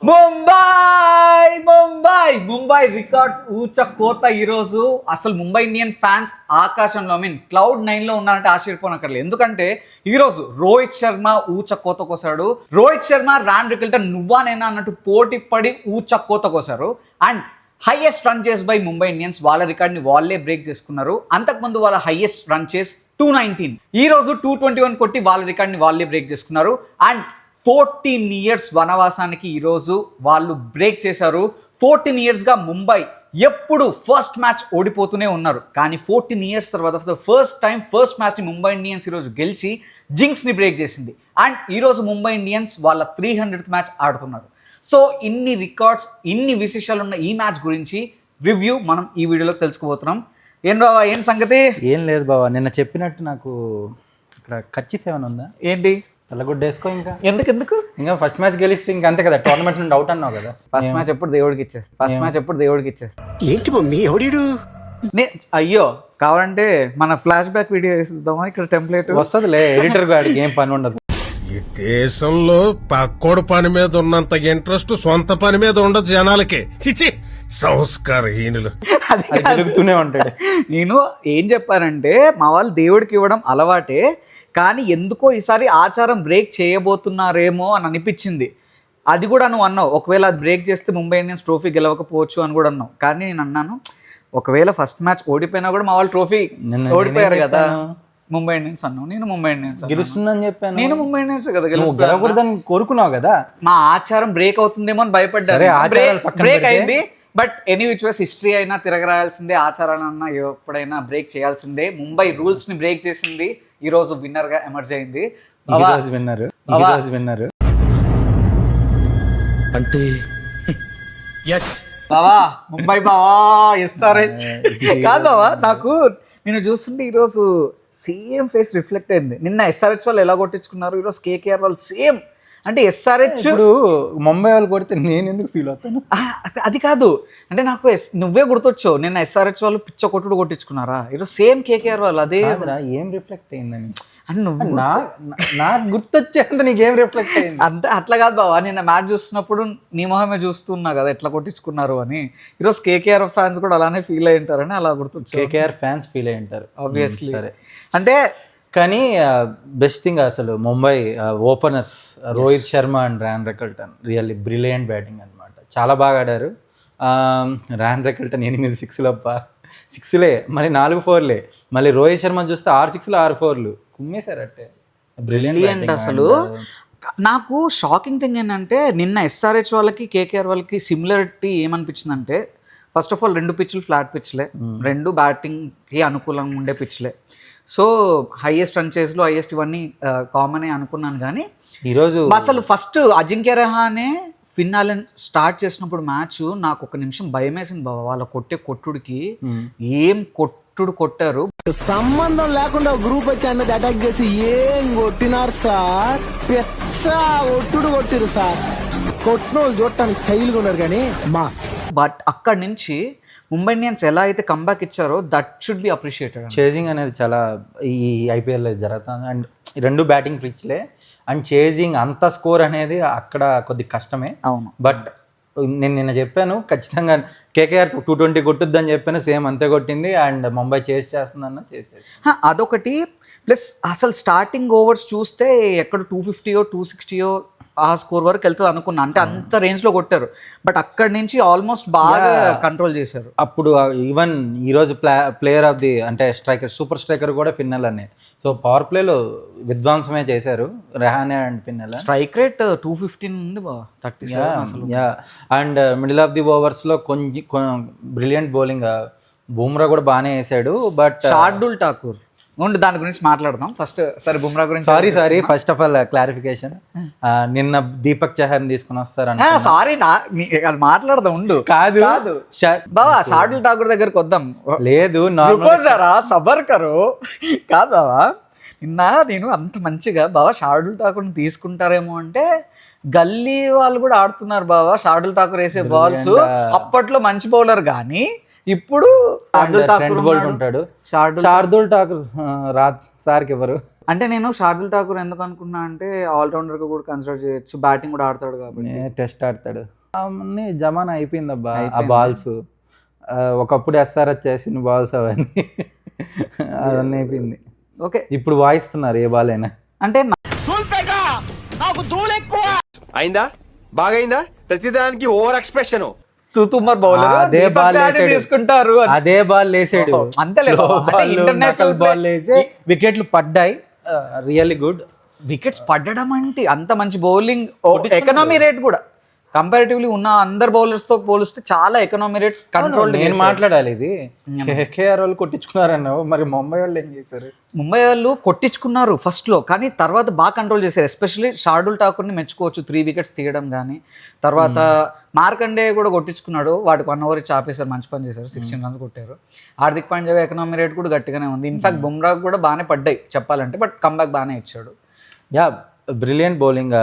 Mumbai Mumbai Mumbai records ఊచ కోత ఈరోజు. అసలు ముంబై ఇండియన్ ఫ్యాన్స్ ఆకాశంలో క్లౌడ్ 9 లో ఉన్నారంటే ఆశ్చర్యపోనక్కర్లేదు. ఎందుకంటే ఈరోజు రోహిత్ శర్మ ఊచ కోత కోసాడు. రోహిత్ శర్మ, రాన్ రికిల్టన్ నువ్వా నేనా అన్నట్టు పోటీ పడి ఊచ కోత కోసారు. అండ్ హైయెస్ట్ రన్ చేస్ బై ముంబై ఇండియన్స్, వాళ్ళ రికార్డ్ని వాళ్ళే బ్రేక్ చేసుకున్నారు. అంతకుముందు వాళ్ళ హైయెస్ట్ రన్ చేస్ 219, ఈ రోజు 221 కొట్టి వాళ్ళ రికార్డ్ని వాళ్ళే బ్రేక్ చేసుకున్నారు. అండ్ 14 years వనవాసానికి ఈరోజు వాళ్ళు బ్రేక్ చేశారు. 14 yearsగా ముంబై ఎప్పుడు ఫస్ట్ మ్యాచ్ ఓడిపోతూనే ఉన్నారు. కానీ 14 years తర్వాత ఫస్ట్ మ్యాచ్ని ముంబై ఇండియన్స్ ఈరోజు గెలిచి జింక్స్ని బ్రేక్ చేసింది. అండ్ ఈరోజు ముంబై ఇండియన్స్ వాళ్ళ 300th మ్యాచ్ ఆడుతున్నారు. సో ఇన్ని రికార్డ్స్, ఇన్ని విశేషాలు ఉన్న ఈ మ్యాచ్ గురించి రివ్యూ మనం ఈ వీడియోలో తెలుసుకోబోతున్నాం. ఏం బావా, ఏం సంగతి? ఏం లేదు బావా, నిన్న చెప్పినట్టు నాకు ఇక్కడ కచ్చిఫ్ ఏమైనా ఉందా? ఏంటి తెల్లగుడ్డ వేసుకో. ఇంకా ఎందుకు ఇంకా ఫస్ట్ మ్యాచ్ గెలిస్తే ఇంకా అంతే కదా, టోర్నమెంట్ నుండి అవుట్ అన్నావు కదా. ఫస్ట్ మ్యాచ్ ఎప్పుడు దేవుడికి ఇచ్చేస్తా. ఏంటి మమ్మీ ఎవడీడు? అయ్యో, కావాలంటే మన ఫ్లాష్ బ్యాక్ వీడియో వేసిద్దామా? ఇక్కడ టెంప్లెట్ వస్తుందిలే, ఎడిటర్ గాడికి ఏం పని ఉండదు. ఈ దేశంలో పక్కోడు పని మీద ఉన్నంత ఇంట్రెస్ట్ సొంత పని మీద ఉండదు జనాలకి. చిచి, సంస్కారహీనులు. అది వెలుగుతూనే ఉంటాడు. నేను ఏం చెప్పానంటే, మా వాళ్ళు దేవుడికి ఇవ్వడం అలవాటే, కానీ ఎందుకో ఈసారి ఆచారం బ్రేక్ చేయబోతున్నారేమో అని అనిపించింది. అది కూడా నువ్వు అన్నావు, ఒకవేళ అది బ్రేక్ చేస్తే ముంబై ఇండియన్స్ ట్రోఫీ గెలవకపోవచ్చు అని కూడా అన్నావు. కానీ నేను అన్నాను, ఒకవేళ ఫస్ట్ మ్యాచ్ ఓడిపోయినా కూడా మా వాళ్ళు ట్రోఫీ ఓడిపోయారు కదా, ముంబై ఇండియన్స్ అన్నావు, నేను ముంబై ఇండియన్స్ గెలుస్తుందని చెప్పాను. నేను ముంబై ఇండియన్స్ కదా గెలవకూడదని కోరుకున్నావు కదా. మా ఆచారం బ్రేక్ అవుతుందేమో అని భయపడ్డారు. బ్రేక్ అయింది. But any which ways history అయినా తిరగరాయాల్సిందే, ఆచారాలన్నా ఎప్పుడైనా బ్రేక్ చేయాల్సిందే. ముంబై రూల్స్ ని బ్రేక్ చేసింది, ఈ రోజు విన్నర్ గా ఎమర్జ్ అయింది. విన్నర్ అంటే బావా, ముంబై బావా, ఎస్ఆర్హెచ్ కాదు బావా. నాకు నేను చూస్తుంటే ఈరోజు సేమ్ ఫేస్ రిఫ్లెక్ట్ అయింది. నిన్న ఎస్ఆర్హెచ్ వాళ్ళు ఎలా కొట్టించుకున్నారు, ఈరోజు కేకేఆర్ వాళ్ళు సేమ్. అంటే ఎస్ఆర్హెచ్ ఇప్పుడు ముంబై వాళ్ళు కొడితే నేను ఎందుకు ఫీల్ అవుతాను? అది కాదు, అంటే నాకు నువ్వే గుర్తొచ్చావు. నిన్న ఎస్ఆర్హెచ్ వాళ్ళు పిచ్చ కొట్టుడు కొట్టించుకున్నారా, ఈరోజు సేమ్ కేకేఆర్ వాళ్ళు. అదే ఏం రిఫ్లెక్ట్ అయిందని అని నువ్వు నాకు గుర్తొచ్చేంత నీకేం రిఫ్లెక్ట్ అయింది అంటే అట్లా కాదు బావా. నిన్న మ్యాచ్ చూస్తున్నప్పుడు నీ మొహమే చూస్తున్నా కదా ఎట్లా కొట్టించుకున్నారు అని. ఈరోజు కేకేఆర్ ఫ్యాన్స్ కూడా అలానే ఫీల్ అయి ఉంటారని అలా గుర్తొచ్చు. కేకేఆర్ ఫ్యాన్స్ ఫీల్ అయి ఉంటారు ఆబ్వియస్లీ. సరే, అంటే కానీ బెస్ట్ థింగ్ అసలు Mumbai openers Rohit Sharma and Ryan Rickelton really brilliant batting అనమాట. చాలా బాగా ఆడారు. రాన్ రికిల్టన్ 8 6లే, మళ్ళీ 4 4లే. మళ్ళీ రోహిత్ శర్మ చూస్తే 6 6లు 6 4లు కుమ్మేశారు. అంటే బ్రిలియంట్ అసలు. నాకు షాకింగ్ థింగ్ ఏంటంటే, నిన్న ఎస్ఆర్హెచ్ వాళ్ళకి కేకేఆర్ వాళ్ళకి సిమిలారిటీ ఏమనిపించింది అంటే, ఫస్ట్ ఆఫ్ ఆల్ 2 పిచ్లు ఫ్లాట్ పిచ్లే, 2 బ్యాటింగ్కి అనుకూలంగా ఉండే పిచ్లే. సో హైయెస్ట్ రన్ చేస్లో హైయెస్ట్ ఇవన్నీ కామన్ అనుకున్నాను. కానీ ఈరోజు అసలు ఫస్ట్ అజింక్య రహానే ఫిన్నాలెన్ స్టార్ట్ చేసినప్పుడు మ్యాచ్ నాకు ఒక నిమిషం భయం వేసింది బాబా. వాళ్ళ కొట్టుడికి ఏం కొట్టారు. సంబంధం లేకుండా గ్రూప్ వచ్చి అన్నది అటాక్ చేసి ఏం కొట్టినారు సార్, ఒట్టుడు కొట్టిరు సార్. కొట్టిన వాళ్ళు చూడటానికి స్టైల్గా ఉన్నారు కానీ బట్ అక్కడి నుంచి ముంబై ఇండియన్స్ ఎలా అయితే కంబ్యాక్ ఇచ్చారో that should be appreciated. Chasing అనేది చాలా ఈ ఐపీఎల్లో జరుగుతుంది. అండ్ 2 బ్యాటింగ్ పిచ్లే అండ్ చేజింగ్ అంత స్కోర్ అనేది అక్కడ కొద్ది కష్టమే. అవును, బట్ నేను నిన్న చెప్పాను ఖచ్చితంగా కేకేఆర్ 220 కొట్టుద్దని చెప్పాను, సేమ్ అంతే కొట్టింది. అండ్ ముంబై చేస్తుందన్న చేసేది. అదొకటి. ప్లస్ అసలు స్టార్టింగ్ ఓవర్స్ చూస్తే ఎక్కడ 250 260 ఆ స్కోర్ వరకు వెళ్తుంది అనుకున్నా. అంటే అంత రేంజ్ లో కొట్టారు. బట్ అక్కడి నుంచి ఆల్మోస్ట్ బాగా కంట్రోల్ చేశారు. అప్పుడు ఈవెన్ ఈరోజు ప్లేయర్ ఆఫ్ ది అంటే స్ట్రైకర్, సూపర్ స్ట్రైకర్ కూడా ఫిన్నెల్ అనే. సో పవర్ ప్లేలో విధ్వంసమే చేశారు రహానే అండ్ ఫిన్నెల్. స్ట్రైక్ రేట్ 215 ఉంది బా, 37. And middle of the overs లో కొంచెం బ్రిలియంట్ బౌలింగ్, బుమ్రా కూడా బాగానే వేసాడు. బట్ శార్దుల్ ఠాకూర్ ఉండి దాని గురించి మాట్లాడదాం ఫస్ట్. సరే, బుమ్రా గురించి sorry first of all clarification, నిన్న దీపక్ చహర్ తీసుకుని వస్తారు. సారీ, అది మాట్లాడదాం ఉండు. కాదు బావా, శార్దుల్ ఠాకూర్ దగ్గరకు వద్దాం. లేదు, సబర్ కరో. కాదు బావా, నిన్న నేను అంత మంచిగా బావా శార్దుల్ ఠాకూర్ని తీసుకుంటారేమో అంటే, గల్లీ వాళ్ళు కూడా ఆడుతున్నారు బావా. శార్దుల్ ఠాకూర్ వేసే బాల్స్ అప్పట్లో మంచి బౌలర్, కానీ ఇప్పుడు ఉంటాడు. శార్దుల్ ఠాకూర్ సార్కి ఎవరు అంటే నేను షార్దుల్ ఠాకూర్ ఎందుకు అనుకున్నా అంటే ఆల్రౌండర్గా కూడా కన్సిడర్ చేయొచ్చు, బ్యాటింగ్ కూడా ఆడతాడు కాబట్టి. టెస్ట్ ఆడతాడు. అవన్నీ జమానా అయిపోయిందబ్బా ఆ బాల్స్. ఒకప్పుడు ఎస్ఆర్హెచ్ చేసిన బాల్స్ అవన్నీ అవన్నీ అయిపోయింది. ఓకే, ఇప్పుడు వాయిస్తున్నారు ఏ బాల్ అయినా. అంటే అయిందా బాగైందా ప్రతిదానికి ఓవర్ ఎక్స్ప్రెషన్. తుమ్మర్ బౌలర్ అదే బాల్ తీసుకుంటారు అని. అదే బాల్ వేసాడు. అంతేలే ఇంటర్నేషనల్ బాల్ వేసి వికెట్లు పడ్డాయి. Really good. వికెట్స్ పడడం అంటే అంత మంచి బౌలింగ్, ఎకనామీ రేట్ కూడా కంపారిటివ్లీ ఉన్న అందరు బౌలర్స్ తో పోలిస్తే చాలా ఎకనామీ రేట్ కంట్రోల్. నేను మాట్లాడాలి ఇది. కేకేఆర్ వాళ్ళు కొట్టించుకున్నారన్నావు, మరి ముంబై వాళ్ళు ఏం చేశారు? ముంబై వాళ్ళు కొట్టించుకున్నారు ఫస్ట్ లో, కానీ తర్వాత బాగా కంట్రోల్ చేశారు. ఎస్పెషల్లీ షార్దుల్ ఠాకూర్ని మెచ్చుకోవచ్చు, 3 వికెట్స్ తీయడం కానీ. తర్వాత మార్కండే కూడా కొట్టించుకున్నాడు, వాటికి 1 ఓవర్ ఇచ్చి ఆపేశారు, మంచి పని చేశారు, 16 రన్స్ కొట్టారు. హార్దిక్ పాండ్యా ఎకనామీ రేట్ కూడా గట్టిగానే ఉంది. ఇన్ఫాక్ట్ బుమ్రా కూడా బాగానే పడ్డాయి చెప్పాలంటే, బట్ కంబ్యాక్ బాగానే ఇచ్చాడు. Yeah, brilliant bowling.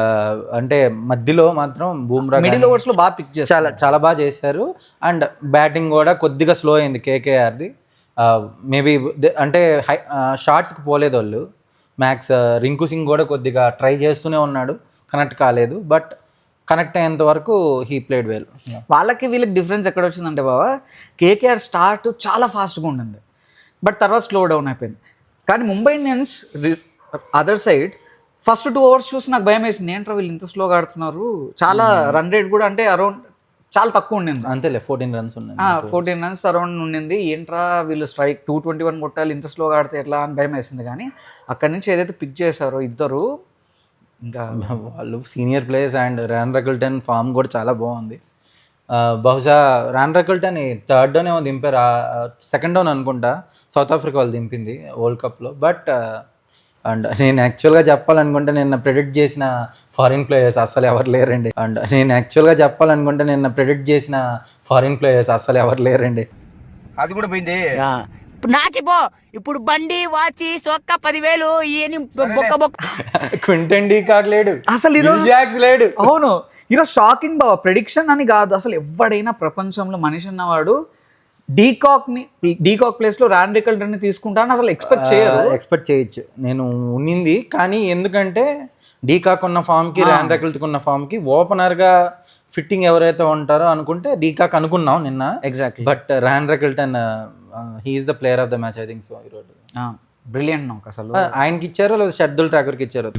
అంటే మధ్యలో మాత్రం బూమ్రా మిడిల్ ఓవర్స్ లో బాగా పిక్ చేశారు, చాలా చాలా బాగా చేశారు. అండ్ బ్యాటింగ్ కూడా కొద్దిగా స్లో అయింది కేకేఆర్ది. మేబీ అంటే షార్ట్స్కి పోలేదు వాళ్ళు. మ్యాక్స్ రింకు సింగ్ కూడా కొద్దిగా ట్రై చేస్తూనే ఉన్నాడు, కనెక్ట్ కాలేదు. బట్ కనెక్ట్ అయ్యేంత వరకు హీ ప్లేడ్ వెల్. వాళ్ళకి వీళ్ళకి డిఫరెన్స్ ఎక్కడ వచ్చిందంటే బాబా, కేకేఆర్ స్టార్ట్ చాలా ఫాస్ట్గా ఉండింది, బట్ తర్వాత స్లో డౌన్ అయిపోయింది. కానీ Mumbai Indians other side first 2 overs చూసి నాకు భయం వేసింది, ఏంట్రా వీళ్ళు ఇంత స్లోగా ఆడుతున్నారు. చాలా రన్ రేట్ కూడా అంటే అరౌండ్ చాలా తక్కువ ఉండింది. అంతేలే 14 రన్స్ ఉన్నాయి. 14 రన్స్ అరౌండ్ ఉండింది. ఏంట్రా వీళ్ళు స్ట్రైక్ 221 కొట్టాలి, ఇంత స్లోగా ఆడితే ఎట్లా అని భయం వేసింది. కానీ అక్కడి నుంచి ఏదైతే పిక్ చేశారో ఇద్దరు, ఇంకా వాళ్ళు senior players. And Ryan Rickelton form కూడా చాలా బాగుంది. బహుశా ర్యాన్ రకిల్టన్ 3rd డౌన్ ఏమో దింపారు, 2nd డౌన్ అనుకుంటా సౌత్ ఆఫ్రికా వాళ్ళు దింపింది వరల్డ్ కప్లో. బట్ అండ్ నేను యాక్చువల్గా చెప్పాలనుకుంటే నిన్న ప్రెడిక్ట్ చేసిన ఫారిన్ ప్లేయర్స్ అస్సలు ఎవరు లేరండి. అండ్ నేను యాక్చువల్గా చెప్పాలనుకుంటే నిన్న ప్రెడిక్ట్ చేసిన ఫారిన్ ప్లేయర్స్ అస్సలు ఎవరు లేరండి. అది కూడా పోయింది. నాకిపో ఇప్పుడు బండి వాచి సొక్క 10,000 ఈయన బొక్క బొక్క. క్వింటన్ డీకాక్ లేడు, అసలు ఈరోజు జాక్స్ లేడు. అవును, ఈరోజు షాకింగ్ బాబా. ప్రెడిక్షన్ అని కాదు, అసలు ఎవడైనా ప్రపంచంలో మనిషి ఉన్నవాడు డీకాక్ ప్లేస్ లో ర్యాన్ రికల్టన్ ని తీసుకుంటానని అసలు ఎక్స్పెక్ట్ చేయరు. ఎక్స్పెక్ట్ చేయొచ్చు, నేను ఉన్నింది. కానీ ఎందుకంటే డీకాక్ ఉన్న ఫామ్కి ర్యాన్ రికల్టన్ ఉన్న ఫామ్కి ఓపెనర్గా ఫిట్టింగ్ ఎవరైతే ఉంటారో అనుకుంటే డీకాక్ అనుకున్నాం నిన్న. Exactly. But Ryan Rickelton he's the player of the match I think so. ఈరోజు బ్రిలియంట్ నాకు అసలు. ఆయనకి ఇచ్చారో లేదా షర్దుల్ ఠాకూర్కి ఇచ్చారు?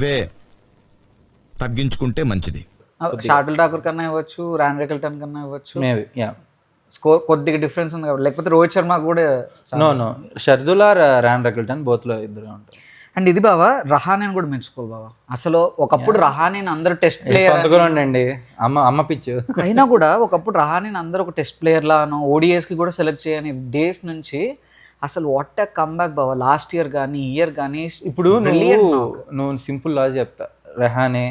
తగ్గించుకుంటే మంచిది. షార్దుల్ ఠాకూర్ కన్నా ఇవ్వచ్చు, ర్యాన్ రికల్టన్ కన్నా ఇవ్వచ్చు. మేబీ యా, స్కోర్ కొద్దిగా డిఫరెన్స్ ఉంది కాబట్టి. లేకపోతే రోహిత్ శర్మ కూడా no Shardul or Ryan Rickelton బోత్లో ఇద్దరు ఉంటారు. అండ్ ఇది బావా, రహానేని కూడా మెచ్చుకోవాలి బావా. అసలు ఒకప్పుడు రహానేని అందరూ టెస్ట్ ప్లేయర్ సొంతగా ఉండండి, అమ్మ పిచ్చు అయినా కూడా ఒకప్పుడు రహానేని అందరూ ఒక టెస్ట్ ప్లేయర్ లాను ఓడిఎస్కి కూడా సెలెక్ట్ చేయని డేస్ నుంచి అసలు వాట్ ఎ కమ్బ్యాక్ బావా. లాస్ట్ ఇయర్ కానీ ఇయర్ కానీ ఇప్పుడు నువ్వు సింపుల్ లా చెప్తా, రహానే,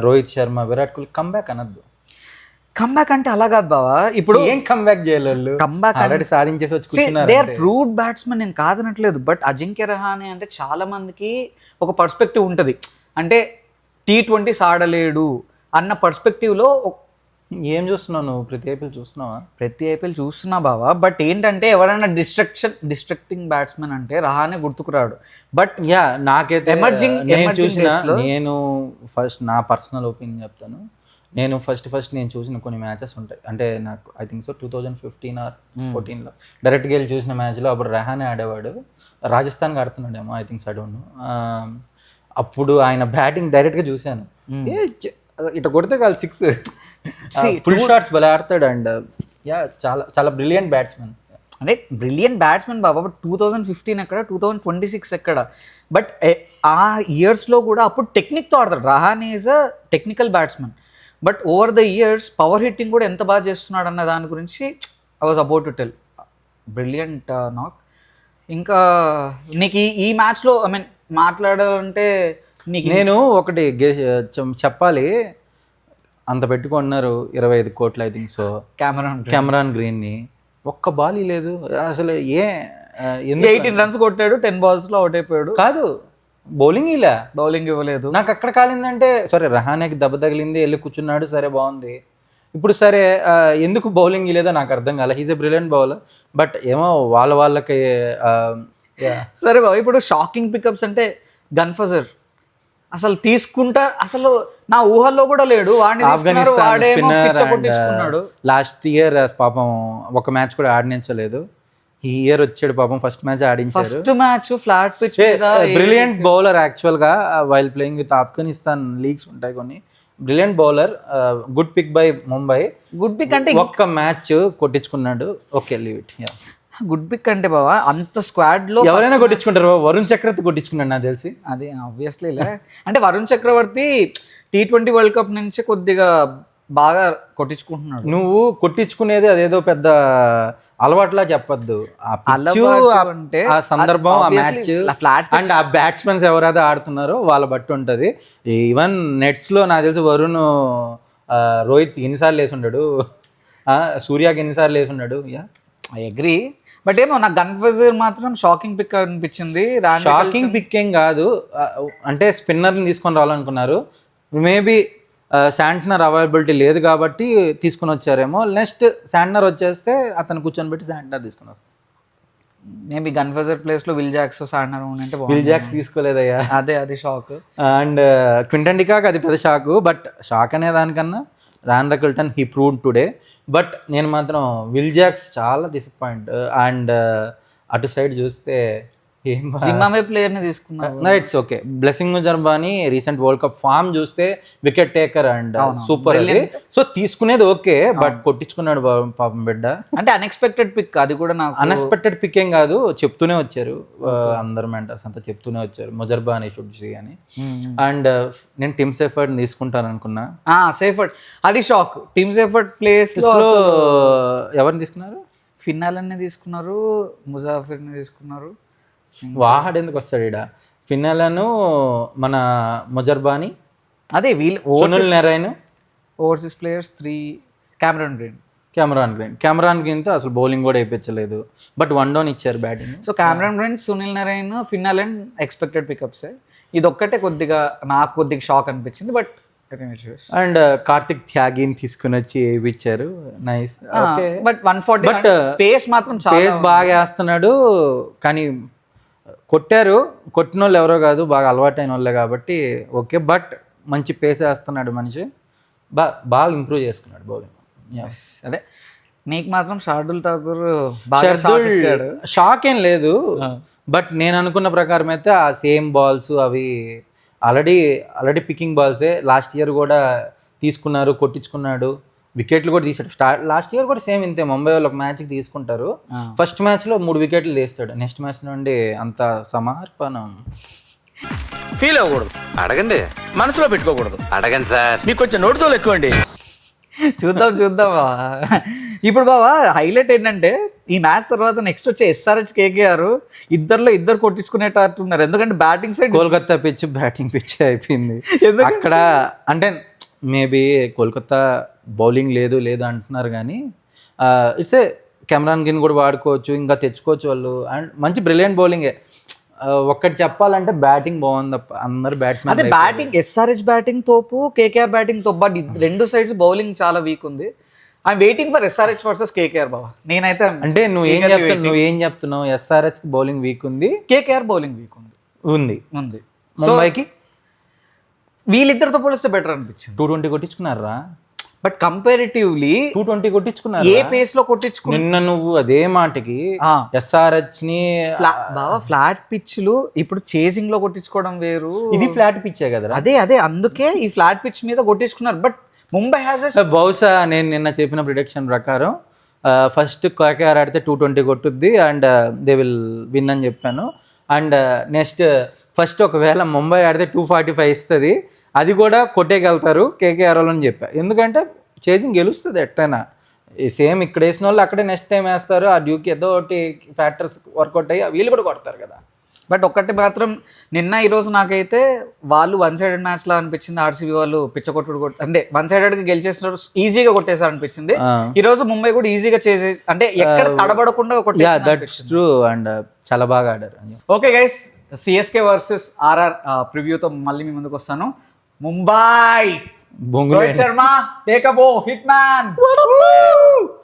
రోహిత్ శర్మ, విరాట్ కోహ్లీ కంబ్యాక్ అనద్దు. కంబ్యాక్ అంటే అలా కాదు బావా. ఇప్పుడు ఏం కంబ్యాక్ చేయలేదు, కంబ్యాక్ ఆల్రెడీ సాధించేసి వచ్చి కూర్చున్నారు. దే ఆర్ ప్రూవ్డ్ బ్యాట్స్మెన్, నేను కాదనట్లేదు. బట్ అజింక్య రహానే అంటే చాలా మందికి ఒక పర్స్పెక్టివ్ ఉంటుంది, అంటే T20s ఆడలేడు అన్న పర్స్పెక్టివ్లో. ఏం చూస్తున్నావు నువ్వు? ప్రతి ఐపీఎల్ చూస్తున్నావా? ప్రతి ఐపీఎల్ చూస్తున్నా బావా. బట్ ఏంటంటే ఎవరైనా డిస్ట్రక్టింగ్ బ్యాట్స్మెన్ అంటే రహానే గుర్తుకురాడు. బట్ యా, నాకైతే ఎమర్జింగ్ నేను ఫస్ట్ నా పర్సనల్ ఒపీనియన్ చెప్తాను. నేను ఫస్ట్ నేను చూసిన కొన్ని మ్యాచెస్ ఉంటాయి, అంటే నాకు ఐ థింక్ సో 2015 or 14లో డైరెక్ట్గా వెళ్ళి చూసిన మ్యాచ్లో అప్పుడు రహానే ఆడేవాడు, రాజస్థాన్కి ఆడుతున్నాడేమో ఐ థింక్. అడోను అప్పుడు ఆయన బ్యాటింగ్ డైరెక్ట్గా చూశాను. ఇట్లా కొడితే కాదు 6 ఫుల్ షాట్స్ భలే ఆడతాడు. అండ్ యా, చాలా చాలా బ్రిలియంట్ బ్యాట్స్మెన్. అంటే బ్రిలియంట్ బ్యాట్స్మెన్ బాబా. బట్ 2015 ఎక్కడ, 2026 ఎక్కడ? బట్ ఆ ఇయర్స్లో కూడా అప్పుడు టెక్నిక్తో ఆడతాడు. Rahane is a technical batsmen. But over the years power hitting కూడా ఎంత బాగా చేస్తున్నాడు అన్న దాని గురించి I was about to tell. Brilliant నాక్. ఇంకా నీకు ఈ మ్యాచ్లో ఐ మీన్ మాట్లాడాలంటే నీకు నేను ఒకటి చెప్పాలి. అంత పెట్టుకున్నారు 25 కోట్లు ఐ థింక్ సో కెమెరాన్ గ్రీన్ని. ఒక్క బాల్ లేదు అసలు. 18 రన్స్ కొట్టాడు, 10 balls అవుట్ అయిపోయాడు. కాదు, బౌలింగ్ ఇలా బౌలింగ్ ఇవ్వలేదు. నాకు అక్కడ కాలిందంటే సరే రహానేకి దెబ్బ తగిలింది, వెళ్ళి కూర్చున్నాడు, సరే బాగుంది. ఇప్పుడు సరే ఎందుకు బౌలింగ్ ఇలేదో నాకు అర్థం కాలే. He's a brilliant bowler, but ఏమో వాళ్ళకి సరే బాబు. ఇప్పుడు షాకింగ్ పికప్స్ అంటే గన్ఫజర్ అసలు తీసుకుంటా, అసలు నా ఊహల్లో కూడా లేడు. వాడిని తీసుకున్నారు, ఆఫ్ఘనిస్తాన్ వాడేమో పిచ్చ స్పిన్నర్ కొట్టించుకున్నాడు. లాస్ట్ ఇయర్ పాపం ఒక మ్యాచ్ కూడా ఆడించలేదు. ఈ ఇయర్ వచ్చాడు పాపం, ఫస్ట్ మ్యాచ్ ఆడించారు. First match flat pitch brilliant bowler actual గా, while playing with Afghanistan leagues ఉంటాయి కొన్ని. Brilliant bowler, good pick by Mumbai. Good pick అంటే ఒక్క మ్యాచ్ కొట్టించుకున్నాడు. Okay, leave it. Good pick అంటే బాబా అంత స్క్వాడ్ లో ఎవరైనా కొట్టించుకుంటారు. వరుణ్ చక్రవర్తి కొట్టించుకున్నాడు నాకు తెలిసి. అది ఆబ్వియస్లీ అంటే వరుణ్ చక్రవర్తి T20 వరల్డ్ కప్ నుంచి కొద్దిగా బాగా కొట్టించుకుంటున్నాడు. నువ్వు కొట్టించుకునేది అదేదో పెద్ద అలవాట్లా చెప్పొద్దు. ఆ pitch, అలవాటు అంటే ఆ సందర్భం, ఆ obviously మ్యాచ్ flat అండ్ ఆ బ్యాట్స్మెన్స్ ఎవరైతే ఆడుతున్నారో వాళ్ళ బట్టి ఉంటది. ఈవెన్ నెట్స్ లో నాకు తెలిసి వరుణ్ రోహిత్ ఎన్నిసార్లు వేసి ఉన్నాడు, సూర్యకి ఎన్నిసార్లు వేసి ఉన్నాడు. I agree. బట్ ఏమో నాకు గన్ఫజర్ మాత్రం షాకింగ్ పిక్ అనిపించింది. షాకింగ్ పిక్ ఏం కాదు, అంటే స్పిన్నర్ని తీసుకొని రావాలనుకున్నారు. మేబీ శాంట్నర్ అవైలబిలిటీ లేదు కాబట్టి తీసుకుని వచ్చారేమో. నెక్స్ట్ శాంట్నర్ వచ్చేస్తే అతను కూర్చొని పెట్టి శాంట్నర్ తీసుకుని వస్తారు. మేబీ గన్ఫజర్ ప్లేస్ లో విల్ జాక్స్ సాంట్నర్ అంటే విల్ జాక్స్ తీసుకోలేదయ్యా. అది షాక్. అండ్ క్వింటన్ డికాక్ అది పెద్ద షాక్. బట్ షాక్ అనే దానికన్నా Ryan Rickelton he proved today. But నేను మాత్రం విల్ జాక్స్ చాలా డిసప్పాయింట్. అండ్ అటు సైడ్ చూస్తే జింబాబ్వే ప్లేయర్ ని తీసుకున్నారు. It's okay. Blessing Muzarabani recent world cup form చూస్తే వికెట్ టేకర్ అండ్ సూపర్. అది సో తీసుకునేది ఓకే, బట్ కొట్టించుకున్నాడు పాపం బిడ్డ. అంటే అన్ఎక్స్పెక్టెడ్ పిక్ అది కూడా. నాకు అన్ఎక్స్పెక్టెడ్ పిక్ ఏం కాదు, చెప్తూనే వచ్చారు అందరు మెంటర్స్ అంతా చెప్తూనే వచ్చారు ముజర్బానీ షుడ్ సీ అని. అండ్ నేను టిమ్ సేఫర్డ్ తీసుకుంటాను అనుకున్నా. సేఫర్డ్ అది షాక్. టిమ్ సేఫర్డ్ ప్లేస్ లో ఎవరిని తీసుకున్నారు? ఫిన్నాలన్నీ తీసుకున్నారు, ముజాఫిర్ని తీసుకున్నారు. వాహడ్ ఎందుకు వస్తాడు ఇక్కడ? ఫిన్నెలను, మన ముజర్బానీ, అదే వీళ్ళు Sunil Narine, overseas players 3. Cameron గ్రీన్తో అసలు బౌలింగ్ కూడా వేయించలేదు, బట్ 1 డౌన్ ఇచ్చారు batting. So Cameron Green, Sunil Narine, Finn Allen expected pickups. ఇది ఒక్కటే కొద్దిగా నాకు కొద్దిగా షాక్ అనిపించింది. బట్ అండ్ కార్తిక్ త్యాగిని తీసుకుని వచ్చి వేయించారు. Nice. Okay, but 140 but pace మాత్రం పేస్ బాగా వేస్తున్నాడు. కానీ కొట్టిన వాళ్ళు ఎవరో కాదు, బాగా అలవాటైన వాళ్ళే కాబట్టి ఓకే. బట్ మంచి పేస్ వేస్తున్నాడు మనిషి, బాగా ఇంప్రూవ్ చేసుకున్నాడు బౌలింగ్. అదే నీకు మాత్రం షార్దుల్ ఠాకూర్ షాక్ ఏం లేదు. బట్ నేను అనుకున్న ప్రకారం అయితే ఆ సేమ్ బాల్స్ అవి ఆల్రెడీ పికింగ్ బాల్సే. లాస్ట్ ఇయర్ కూడా తీసుకున్నారు, కొట్టించుకున్నాడు, వికెట్లు కూడా తీసాడు. లాస్ట్ ఇయర్ కూడా సేమ్ ఇంతే. ముంబై వాళ్ళు ఒక మ్యాచ్కి తీసుకుంటారు, ఫస్ట్ మ్యాచ్లో 3 వికెట్లు తీస్తాడు, నెక్స్ట్ మ్యాచ్ నుండి అంత సమర్పణం. ఫీల్ అవ్వకూడదు, అడగండి. మనసులో పెట్టుకోకూడదు, అడగండి సార్. మీకు కొంచెం నోటితో ఎక్కువండి. చూద్దాం ఇప్పుడు బావా హైలైట్ ఏంటంటే ఈ మ్యాచ్ తర్వాత నెక్స్ట్ వచ్చే SRH KKR ఇద్దరు కొట్టించుకునేటట్టున్నారు. ఎందుకంటే batting side Kolkata pitch batting pitch అయిపోయింది అక్కడ. అంటే మేబీ కోల్కతా బౌలింగ్ లేదు అంటున్నారు కానీ ఇట్స్ ఏ కెమెరాన్ గ్రీన్ కూడా వాడుకోవచ్చు, ఇంకా తెచ్చుకోవచ్చు వాళ్ళు. అండ్ మంచి బ్రిలియంట్ బౌలింగే. ఒక్కటి చెప్పాలంటే బ్యాటింగ్ బాగుంది తప్ప అందరు బ్యాట్స్మెన్. అదే బ్యాటింగ్ SRH బ్యాటింగ్ తోపు, KKR బ్యాటింగ్ తోపు. బట్ 2 సైడ్స్ బౌలింగ్ చాలా వీక్ ఉంది. I'm waiting for SRH versus KKR బాబా. నేనైతే అంటే నువ్వు ఏం చెప్తున్నావు? SRH కి బౌలింగ్ వీక్ ఉంది, KKR బౌలింగ్ వీక్ ఉంది. ముంబైకి వీళ్ళిద్దరితో పోలిస్తే బెటర్ అనిపించింది. 220 కొట్టించుకున్నారా? బట్ కంపారిటివ్లీ 220 కొట్టించుకున్నారు. ఏ పేస్ లో కొట్టించుకున్నా నిన్న నువ్వు అదే మాటకి SRH ని బాబా ఫ్లాట్ పిచ్లు ఇప్పుడు చేసింగ్ లో కొట్టించుకోవడం వేరు. ఇది ఫ్లాట్ పిచ్చే కదా. అదే అందుకే ఈ ఫ్లాట్ పిచ్ మీద కొట్టించుకున్నారు. బట్ ముంబై బహుశా నేను నిన్న చెప్పిన ప్రిడిక్షన్ ప్రకారం ఫస్ట్ KKR ఆడితే 220 కొట్టుద్ది అండ్ దే విల్ విన్ అని చెప్పాను. అండ్ నెక్స్ట్ ఫస్ట్ ఒకవేళ ముంబై ఆడితే 245 ఇస్తుంది, అది కూడా కొట్టేయగలుగుతారు KKR అని చెప్పా. ఎందుకంటే చేసింగ్ గెలుస్తుంది ఎట్టైనా. సేమ్ ఇక్కడ వేసిన వాళ్ళు అక్కడే నెక్స్ట్ టైం వేస్తారు. ఆ డ్యూకి ఏదో ఒకటి ఫ్యాక్టర్స్ వర్కౌట్ అయ్యి వీళ్ళు కూడా కొడతారు కదా. బట్ ఒక్కటి మాత్రం నిన్న ఈరోజు నాకైతే వాళ్ళు 1 సైడెడ్ మ్యాచ్ లా అనిపించింది. RCB వాళ్ళు పిచ్చకొట్టుడు అంటే 1 సైడెడ్ గా గెలిచేసినారు, ఈజీగా కొట్టేసారు అనిపించింది. ఈ రోజు ముంబై కూడా ఈజీగా చేసే అంటే ఎక్కడ తడబడకుండా కొట్టేసారు. అండ్ చాలా బాగా ఆడారు. Okay guys, CSK versus RR ప్రివ్యూతో మళ్ళీ మీ ముందుకు వస్తాను. ముంబై, రోహిత్ శర్మ, టేక్ అ బో, హిట్ మ్యాన్.